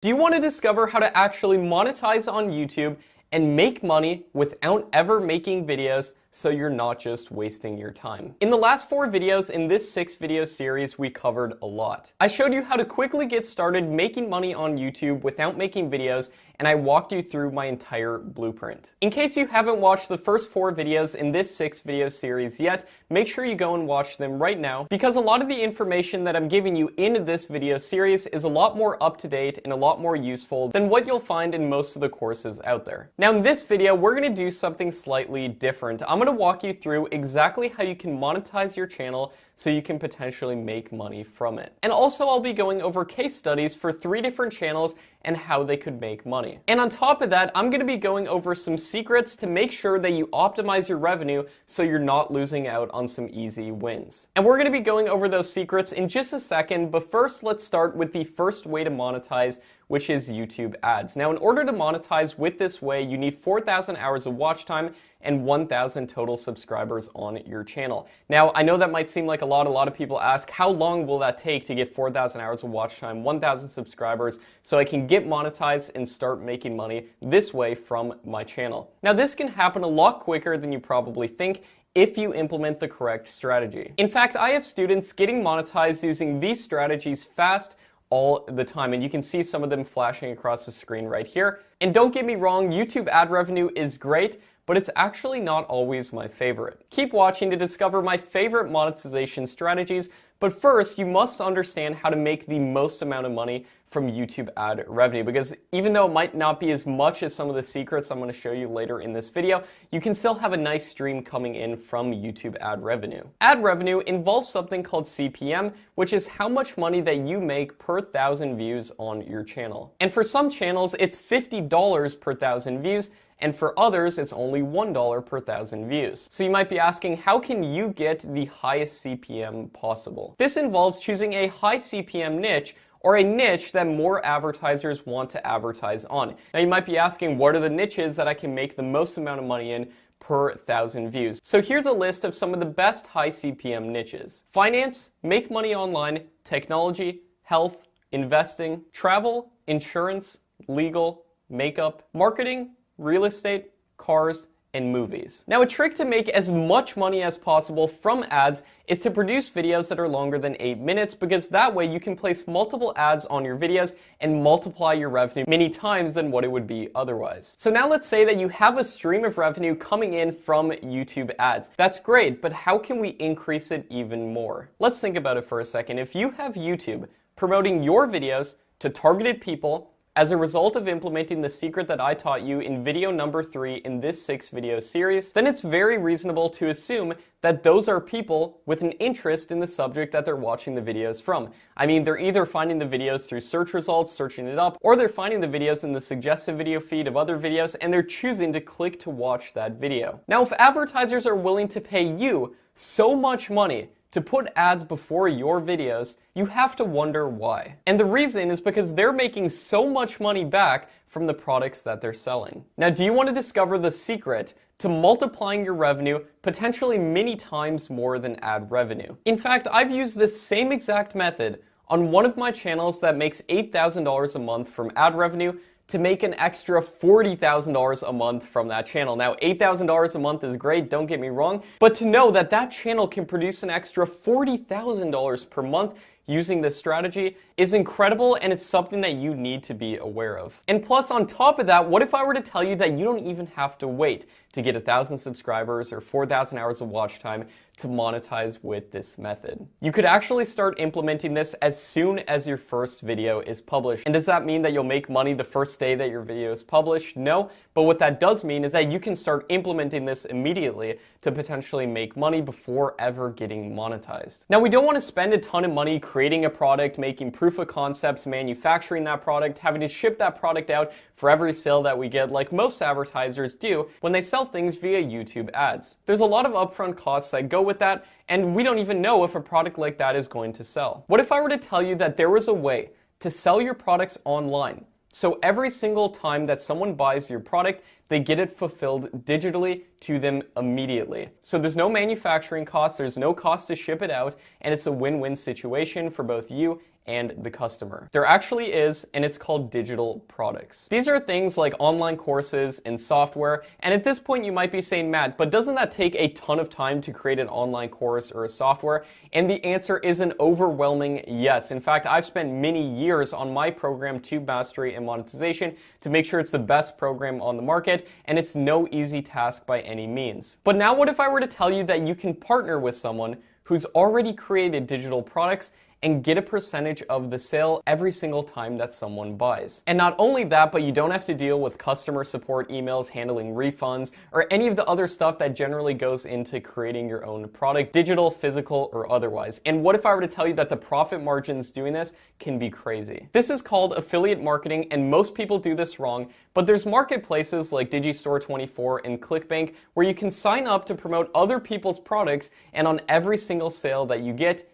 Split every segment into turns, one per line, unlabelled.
Do you want to discover how to actually monetize on YouTube and make money without ever making videos so you're not just wasting your time? In the last 4 videos in this 6 video series, we covered a lot. I showed you how to quickly get started making money on YouTube without making videos, and I walked you through my entire blueprint. In case you haven't watched the first 4 videos in this 6 video series yet, make sure you go and watch them right now, because a lot of the information that I'm giving you in this video series is a lot more up to date and a lot more useful than what you'll find in most of the courses out there. Now in this video, we're going to do something slightly different. I'm going to walk you through exactly how you can monetize your channel so you can potentially make money from it. And also I'll be going over case studies for 3 different channels and how they could make money. And on top of that, I'm going to be going over some secrets to make sure that you optimize your revenue so you're not losing out on some easy wins. And we're going to be going over those secrets in just a second, but first let's start with the first way to monetize, which is YouTube ads. Now in order to monetize with this way, you need 4,000 hours of watch time and 1,000 total subscribers on your channel. Now, I know that might seem like a lot of people ask, how long will that take to get 4,000 hours of watch time, 1,000 subscribers, so I can get monetized and start making money this way from my channel? Now, this can happen a lot quicker than you probably think if you implement the correct strategy. In fact, I have students getting monetized using these strategies fast all the time, and you can see some of them flashing across the screen right here. And don't get me wrong, YouTube ad revenue is great, but it's actually not always my favorite. Keep watching to discover my favorite monetization strategies, but first you must understand how to make the most amount of money from YouTube ad revenue, because even though it might not be as much as some of the secrets I'm going to show you later in this video, you can still have a nice stream coming in from YouTube ad revenue. Ad revenue involves something called CPM, which is how much money that you make per 1,000 views on your channel. And for some channels, it's $50 per 1,000 views, and for others, it's only $1 per 1,000 views. So you might be asking, how can you get the highest CPM possible? This involves choosing a high CPM niche, or a niche that more advertisers want to advertise on. Now you might be asking, what are the niches that I can make the most amount of money in per 1,000 views? So here's a list of some of the best high CPM niches: finance, make money online, technology, health, investing, travel, insurance, legal, makeup, marketing, real estate, cars, and movies. Now, a trick to make as much money as possible from ads is to produce videos that are longer than 8 minutes, because that way you can place multiple ads on your videos and multiply your revenue many times than what it would be otherwise. So now let's say that you have a stream of revenue coming in from YouTube ads. That's great, but how can we increase it even more? Let's think about it for a second. If you have YouTube promoting your videos to targeted people as a result of implementing the secret that I taught you in video number 3 in this 6 video series, then it's very reasonable to assume that those are people with an interest in the subject that they're watching the videos from. I mean, they're either finding the videos through search results, searching it up, or they're finding the videos in the suggested video feed of other videos, and they're choosing to click to watch that video. Now, if advertisers are willing to pay you so much money to put ads before your videos, you have to wonder why. And the reason is because they're making so much money back from the products that they're selling. Now, do you want to discover the secret to multiplying your revenue potentially many times more than ad revenue? In fact, I've used this same exact method on one of my channels that makes $8,000 a month from ad revenue to make an extra $40,000 a month from that channel. Now, $8,000 a month is great, don't get me wrong, but to know that that channel can produce an extra $40,000 per month using this strategy is incredible, and it's something that you need to be aware of. And plus, on top of that, what if I were to tell you that you don't even have to wait to get 1,000 subscribers or 4,000 hours of watch time to monetize with this method? You could actually start implementing this as soon as your first video is published. And does that mean that you'll make money the first day that your video is published? No, but what that does mean is that you can start implementing this immediately to potentially make money before ever getting monetized. Now, we don't want to spend a ton of money creating a product, making proof of concepts, manufacturing that product, having to ship that product out for every sale that we get, like most advertisers do when they sell things via YouTube ads. There's a lot of upfront costs that go with that, and we don't even know if a product like that is going to sell. What if I were to tell you that there was a way to sell your products online? So every single time that someone buys your product, they get it fulfilled digitally to them immediately. So there's no manufacturing cost, there's no cost to ship it out, and it's a win-win situation for both you and the customer. There actually is, and it's called digital products. These are things like online courses and software, and at this point you might be saying, Matt, but doesn't that take a ton of time to create an online course or a software? And the answer is an overwhelming yes. In fact, I've spent many years on my program, Tube Mastery and Monetization, to make sure it's the best program on the market, and it's no easy task by any means. But now what if I were to tell you that you can partner with someone who's already created digital products and get a percentage of the sale every single time that someone buys? And not only that, but you don't have to deal with customer support emails, handling refunds, or any of the other stuff that generally goes into creating your own product, digital, physical, or otherwise. And what if I were to tell you that the profit margins doing this can be crazy? This is called affiliate marketing, and most people do this wrong, but there's marketplaces like Digistore24 and ClickBank where you can sign up to promote other people's products, and on every single sale that you get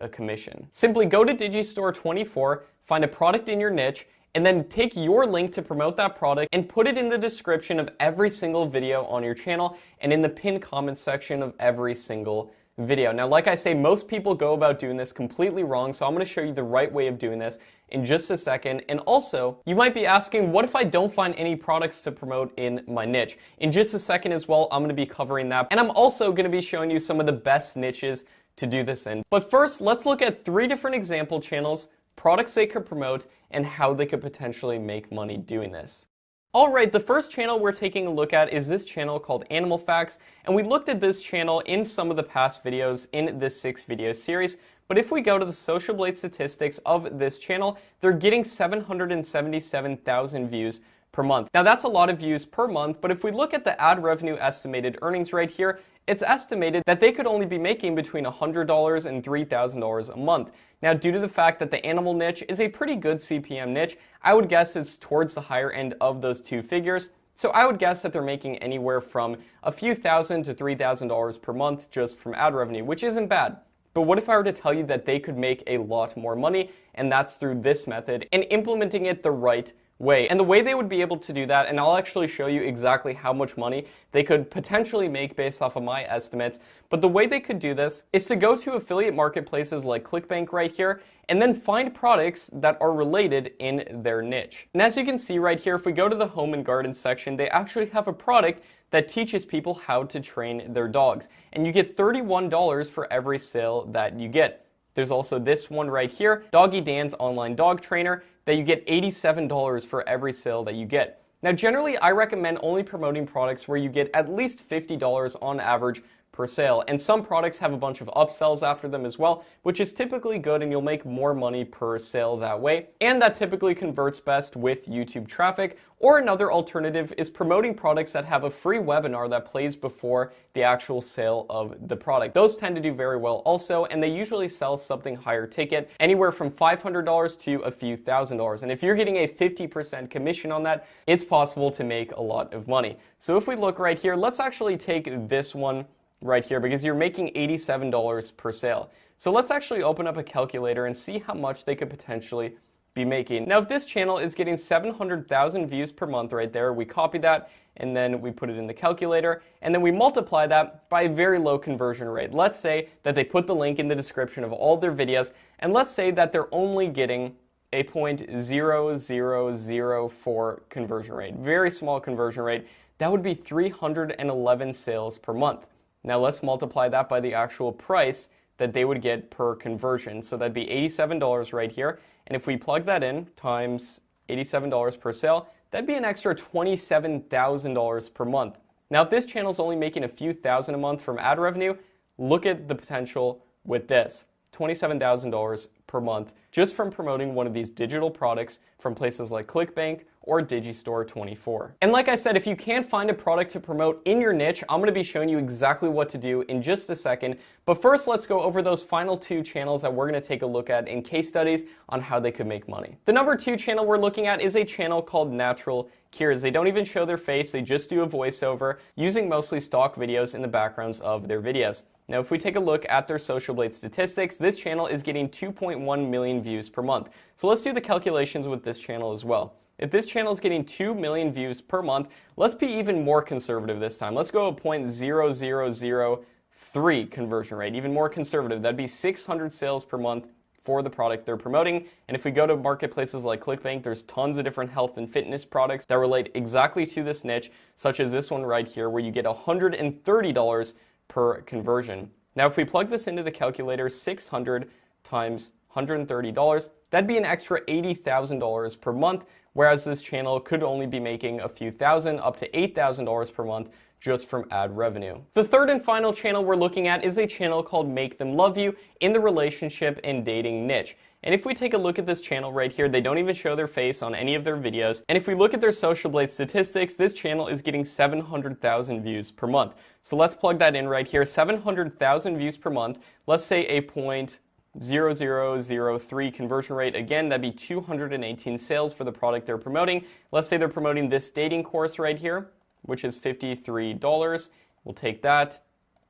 a commission. Simply go to Digistore24, find a product in your niche, and then take your link to promote that product and put it in the description of every single video on your channel and in the pinned comment section of every single video. Now, like I say, most people go about doing this completely wrong, so I'm going to show you the right way of doing this in just a second. And also, you might be asking, what if I don't find any products to promote in my niche? In just a second as well, I'm going to be covering that. And I'm also going to be showing you some of the best niches to do this in. But first, let's look at 3 different example channels, products they could promote, and how they could potentially make money doing this. Alright, the first channel we're taking a look at is this channel called Animal Facts, and we looked at this channel in some of the past videos in this 6-video series. But if we go to the Social Blade statistics of this channel, they're getting 777,000 views per month. Now that's a lot of views per month, but if we look at the ad revenue estimated earnings right here, it's estimated that they could only be making between $100 and $3,000 a month. Now, due to the fact that the animal niche is a pretty good CPM niche, I would guess it's towards the higher end of those two figures. So I would guess that they're making anywhere from a few thousand to $3,000 per month just from ad revenue, which isn't bad. But what if I were to tell you that they could make a lot more money, and that's through this method and implementing it the right way? And the way they would be able to do that, and I'll actually show you exactly how much money they could potentially make based off of my estimates, but the way they could do this is to go to affiliate marketplaces like ClickBank right here, and then find products that are related in their niche. And as you can see right here, if we go to the home and garden section, they actually have a product that teaches people how to train their dogs. And you get $31 for every sale that you get. There's also this one right here, Doggy Dan's online dog trainer, that you get $87 for every sale that you get. Now, generally, I recommend only promoting products where you get at least $50 on average per sale. And some products have a bunch of upsells after them as well, which is typically good, and you'll make more money per sale that way. And that typically converts best with YouTube traffic. Or another alternative is promoting products that have a free webinar that plays before the actual sale of the product. Those tend to do very well also, and they usually sell something higher ticket, anywhere from $500 to a few $1,000s. And if you're getting a 50% commission on that, it's possible to make a lot of money. So if we look right here, let's actually take this one right here, because you're making $87 per sale. So let's actually open up a calculator and see how much they could potentially be making. Now, if this channel is getting 700,000 views per month right there, we copy that and then we put it in the calculator, and then we multiply that by a very low conversion rate. Let's say that they put the link in the description of all their videos, and let's say that they're only getting a 0.0004 conversion rate. Very small conversion rate. That would be 311 sales per month. Now let's multiply that by the actual price that they would get per conversion. So that'd be $87 right here. And if we plug that in times $87 per sale, that'd be an extra $27,000 per month. Now, if this channel is only making a few thousand a month from ad revenue, look at the potential with this. $27,000 per month just from promoting one of these digital products from places like ClickBank or Digistore24. And like I said, if you can't find a product to promote in your niche, I'm going to be showing you exactly what to do in just a second. But first, let's go over those final 2 channels that we're going to take a look at in case studies on how they could make money. The number 2 channel we're looking at is a channel called Natural Cures. They don't even show their face, they just do a voiceover using mostly stock videos in the backgrounds of their videos. Now, if we take a look at their Social Blade statistics, this channel is getting 2.1 million views per month. So let's do the calculations with this channel as well. If this channel is getting 2 million views per month, let's be even more conservative this time. Let's go a 0.0003 conversion rate, even more conservative. That'd be 600 sales per month for the product they're promoting. And if we go to marketplaces like ClickBank, there's tons of different health and fitness products that relate exactly to this niche, such as this one right here, where you get $130 per conversion. Now, if we plug this into the calculator, 600 times $130, that'd be an extra $80,000 per month, whereas this channel could only be making a few thousand, up to $8,000 per month just from ad revenue. The third and final channel we're looking at is a channel called Make Them Love You in the relationship and dating niche. And if we take a look at this channel right here, they don't even show their face on any of their videos. And if we look at their Social Blade statistics, this channel is getting 700,000 views per month. So let's plug that in right here, 700,000 views per month. Let's say a 0.0003 conversion rate. Again, that'd be 218 sales for the product they're promoting. Let's say they're promoting this dating course right here, which is $53. We'll take that,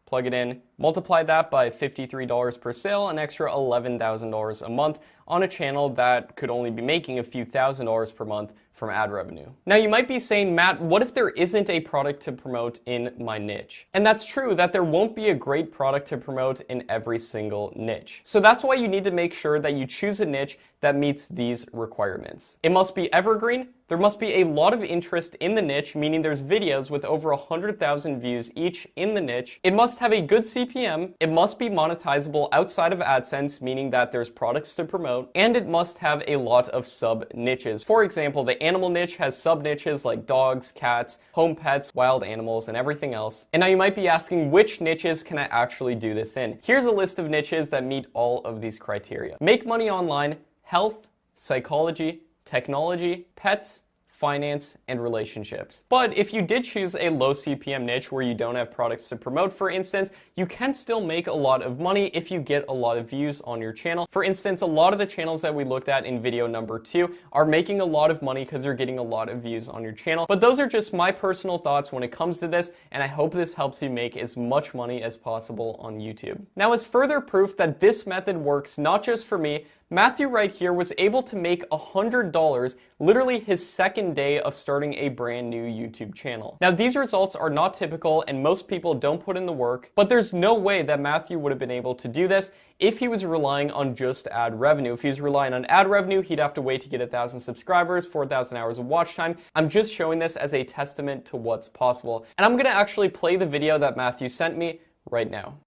plug it in, multiply that by $53 per sale, an extra $11,000 a month on a channel that could only be making a few $1,000s per month from ad revenue. Now you might be saying, Matt, what if there isn't a product to promote in my niche? And that's true, that there won't be a great product to promote in every single niche. So that's why you need to make sure that you choose a niche that meets these requirements. It must be evergreen. There must be a lot of interest in the niche, meaning there's videos with over 100,000 views each in the niche. It must have a good CPM. It must be monetizable outside of AdSense, meaning that there's products to promote. And it must have a lot of sub-niches. For example, the animal niche has sub-niches like dogs, cats, home pets, wild animals, and everything else. And now you might be asking, which niches can I actually do this in? Here's a list of niches that meet all of these criteria. Make money online, health, psychology, technology, pets, finance, and relationships. But if you did choose a low CPM niche where you don't have products to promote, for instance, you can still make a lot of money if you get a lot of views on your channel. For instance, a lot of the channels that we looked at in video number 2 are making a lot of money because they're getting a lot of views on your channel. But those are just my personal thoughts when it comes to this, and I hope this helps you make as much money as possible on YouTube. Now, as further proof that this method works not just for me, Matthew right here was able to make $100 literally his second day of starting a brand new YouTube channel. Now, these results are not typical and most people don't put in the work, but there's no way that Matthew would have been able to do this if he was relying on just ad revenue. If he was relying on ad revenue, he'd have to wait to get 1,000 subscribers, 4,000 hours of watch time. I'm just showing this as a testament to what's possible. And I'm gonna actually play the video that Matthew sent me right now.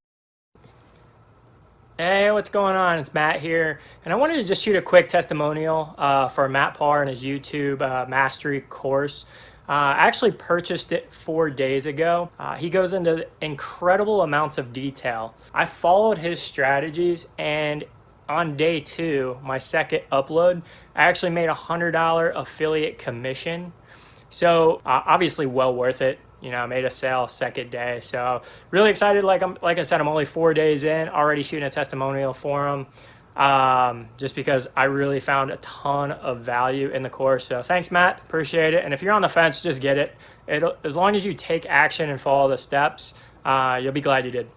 Hey, what's going on? It's Matt here, and I wanted to just shoot a quick testimonial for Matt Parr and his YouTube mastery course. I actually purchased it 4 days ago. He goes into incredible amounts of detail. I followed his strategies, and on day 2, my second upload, I actually made a $100 affiliate commission. So obviously well worth it. You know, I made a sale second day. So really excited. Like I said, I'm only 4 days in, already shooting a testimonial for him. Just because I really found a ton of value in the course. So thanks, Matt. Appreciate it. And if you're on the fence, just get it. As long as you take action and follow the steps, you'll be glad you did.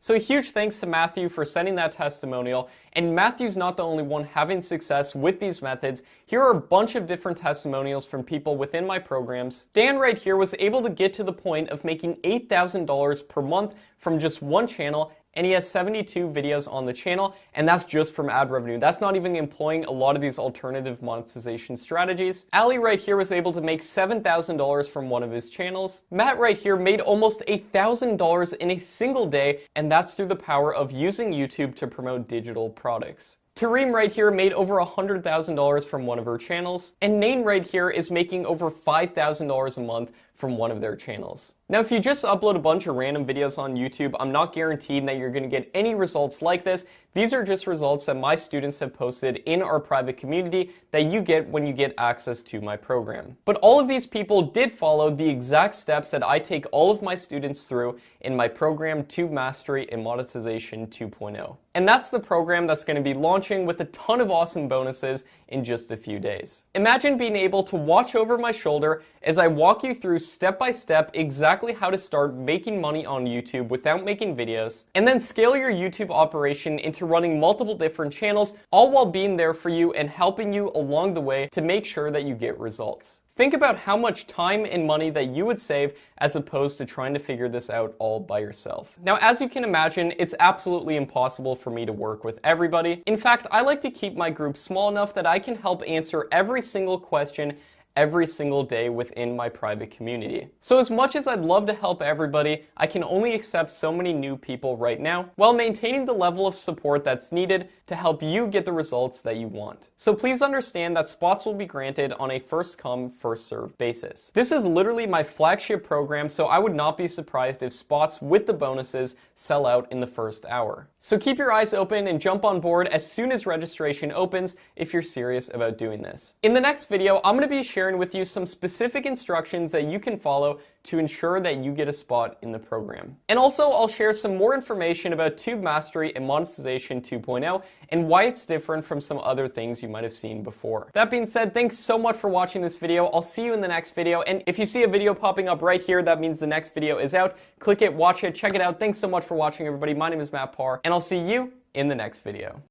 So a huge thanks to Matthew for sending that testimonial. And Matthew's not the only one having success with these methods. Here are a bunch of different testimonials from people within my programs. Dan right here was able to get to the point of making $8,000 per month from just one channel, and he has 72 videos on the channel, and that's just from ad revenue. That's not even employing a lot of these alternative monetization strategies. Ali right here was able to make $7,000 from one of his channels. Matt right here made almost $1,000 in a single day, and that's through the power of using YouTube to promote digital products. Tareem right here made over $100,000 from one of her channels, and Nain right here is making over $5,000 a month from one of their channels. Now, if you just upload a bunch of random videos on YouTube, I'm not guaranteed that you're going to get any results like this. These are just results that my students have posted in our private community that you get when you get access to my program. But all of these people did follow the exact steps that I take all of my students through in my program, Tube Mastery and Monetization 2.0. And that's the program that's going to be launching with a ton of awesome bonuses in just a few days. Imagine being able to watch over my shoulder as I walk you through step by step exactly how to start making money on YouTube without making videos, and then scale your YouTube operation into running multiple different channels, all while being there for you and helping you along the way to make sure that you get results. Think about how much time and money that you would save as opposed to trying to figure this out all by yourself. Now, as you can imagine, it's absolutely impossible for me to work with everybody. In fact, I like to keep my group small enough that I can help answer every single question every single day within my private community. So as much as I'd love to help everybody, I can only accept so many new people right now while maintaining the level of support that's needed to help you get the results that you want. So please understand that spots will be granted on a first come, first served basis. This is literally my flagship program, so I would not be surprised if spots with the bonuses sell out in the first hour. So keep your eyes open and jump on board as soon as registration opens if you're serious about doing this. In the next video, I'm going to be sharing with you some specific instructions that you can follow to ensure that you get a spot in the program. And also, I'll share some more information about Tube Mastery and Monetization 2.0 and why it's different from some other things you might have seen before. That being said, thanks so much for watching this video. I'll see you in the next video. And if you see a video popping up right here, that means the next video is out. Click it, watch it, check it out. Thanks so much for watching, everybody. My name is Matt Parr, and I'll see you in the next video.